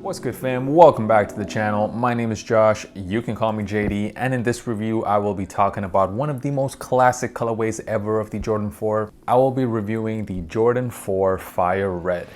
What's good, fam? Welcome back to the channel. My name is Josh. You can call me JD, and in this review I will be talking about one of the most classic colorways ever of the Jordan 4. I will be reviewing the Jordan 4 Fire Red.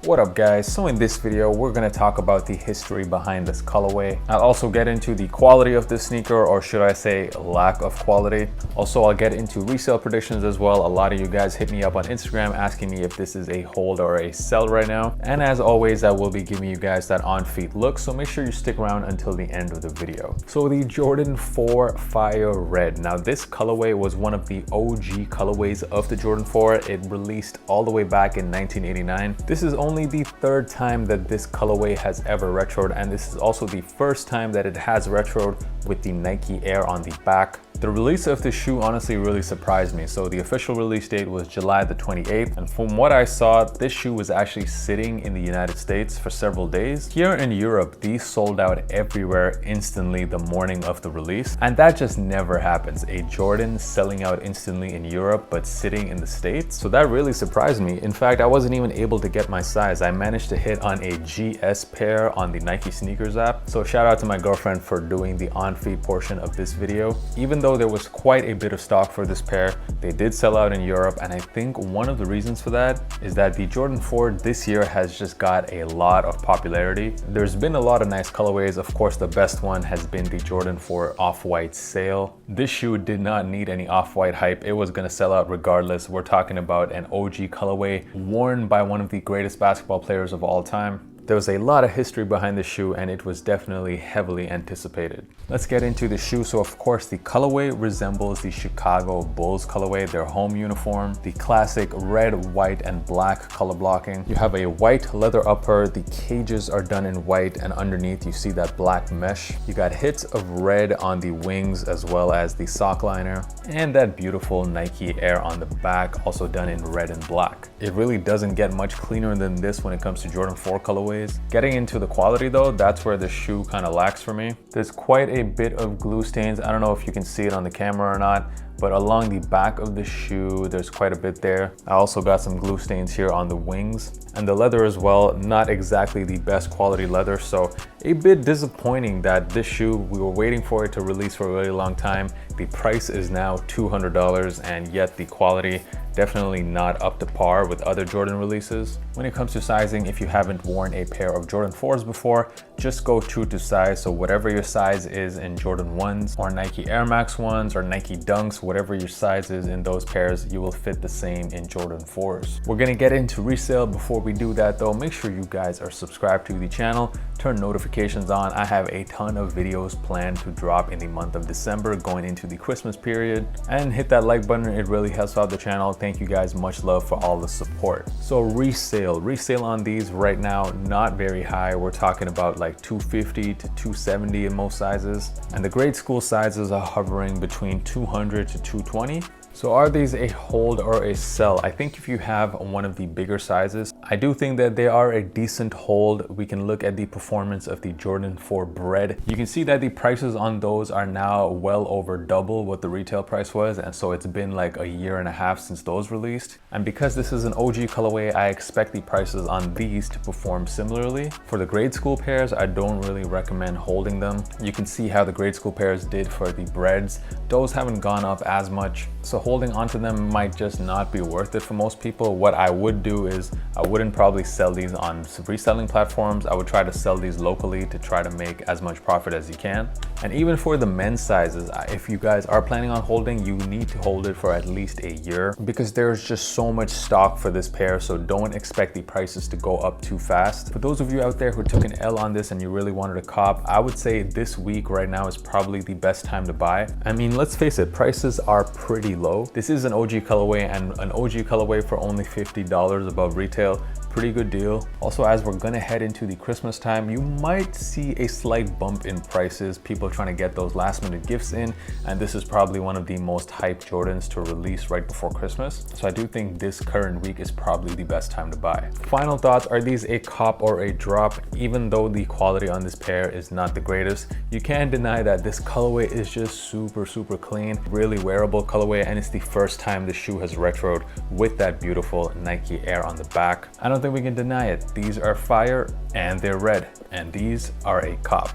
What up, guys? So in this video we're going to talk about the history behind this colorway. I'll also get into the quality of this sneaker, or should I say lack of quality. Also, I'll get into resale predictions as well. A lot of you guys hit me up on Instagram asking me if this is a hold or a sell right now, and as always I will be giving you guys that on-feet look, so make sure you stick around until the end of the video. So the Jordan 4 Fire Red. Now this colorway was one of the OG colorways of the Jordan 4. It released all the way back in 1989. This is only the third time that this colorway has ever retroed, and this is also the first time that it has retroed with the Nike Air on the back. The release of this shoe honestly really surprised me. So the official release date was July the 28th, and from what I saw, this shoe was actually sitting in the United States for several days. Here in Europe, these sold out everywhere instantly the morning of the release, and that just never happens. A Jordan selling out instantly in Europe but sitting in the States. So that really surprised me. In fact, I wasn't even able to get my size. I managed to hit on a GS pair on the Nike sneakers app. So shout out to my girlfriend for doing the on-feet portion of this video. Even though there was quite a bit of stock for this pair, they did sell out in Europe, and I think one of the reasons for that is that the Jordan 4 this year has just got a lot of popularity. There's been a lot of nice colorways. Of course, the best one has been the Jordan 4 Off-White Sail. This shoe did not need any off-white hype. It was going to sell out regardless. We're talking about an OG colorway worn by one of the greatest basketball players of all time. There was a lot of history behind the shoe, and it was definitely heavily anticipated. Let's get into the shoe. So of course the colorway resembles the Chicago Bulls colorway, their home uniform, the classic red, white, and black color blocking. You have a white leather upper, the cages are done in white, and underneath you see that black mesh. You got hits of red on the wings as well as the sock liner, and that beautiful Nike Air on the back, also done in red and black. It really doesn't get much cleaner than this when it comes to Jordan 4 colorways. Getting into the quality though, that's where the shoe kind of lacks for me. There's quite a bit of glue stains. I don't know if you can see it on the camera or not, but along the back of the shoe, there's quite a bit there. I also got some glue stains here on the wings, and the leather as well, not exactly the best quality leather. So a bit disappointing that this shoe, we were waiting for it to release for a really long time. The price is now $200, and yet the quality definitely not up to par with other Jordan releases. When it comes to sizing, if you haven't worn a pair of Jordan 4s before, just go true to size. So whatever your size is in Jordan 1s or Nike Air Max 1s or Nike Dunks, whatever your size is in those pairs, you will fit the same in Jordan 4s. We're gonna get into resale. Before we do that though, make sure you guys are subscribed to the channel, turn notifications on. I have a ton of videos planned to drop in the month of December going into the Christmas period, and hit that like button. It really helps out the channel. Thank you guys, much love for all the support. So resale on these right now, not very high. We're talking about like 250 to 270 in most sizes, and the grade school sizes are hovering between 200 to 220. So are these a hold or a sell? I think if you have one of the bigger sizes, I do think that they are a decent hold. We can look at the performance of the Jordan 4 Bread. You can see that the prices on those are now well over double what the retail price was, and so it's been like a year and a half since those released. And because this is an OG colorway, I expect the prices on these to perform similarly. For the grade school pairs, I don't really recommend holding them. You can see how the grade school pairs did for the Breads. Those haven't gone up as much, so holding onto them might just not be worth it for most people. What I would do is I wouldn't probably sell these on reselling platforms. I would try to sell these locally to try to make as much profit as you can. And even for the men's sizes, if you guys are planning on holding, you need to hold it for at least a year, because there's just so much stock for this pair. So don't expect the prices to go up too fast. For those of you out there who took an L on this and you really wanted to cop, I would say this week right now is probably the best time to buy. I mean, let's face it, prices are pretty low. This is an OG colorway, and an OG colorway for only $50 above retail pretty good deal. Also, as we're gonna head into the Christmas time, you might see a slight bump in prices, people trying to get those last minute gifts in, and this is probably one of the most hyped Jordans to release right before Christmas. So I do think this current week is probably the best time to buy. Final thoughts, are these a cop or a drop? Even though the quality on this pair is not the greatest, you can't deny that this colorway is just super clean, really wearable colorway, and it's the first time the shoe has retroed with that beautiful Nike Air on the back. I don't think we can deny it. These are fire and they're red, and these are a cop.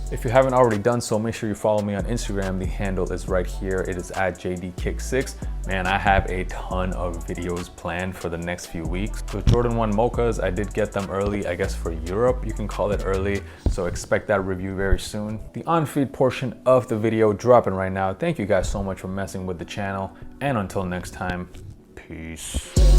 If you haven't already done so, make sure you follow me on Instagram. The handle is right here. It is at JDKick6. Man, I have a ton of videos planned for the next few weeks. So Jordan 1 Mochas, I did get them early, I guess for Europe, you can call it early. So expect that review very soon. The on-feed portion of the video dropping right now. Thank you guys so much for messing with the channel. And until next time, peace.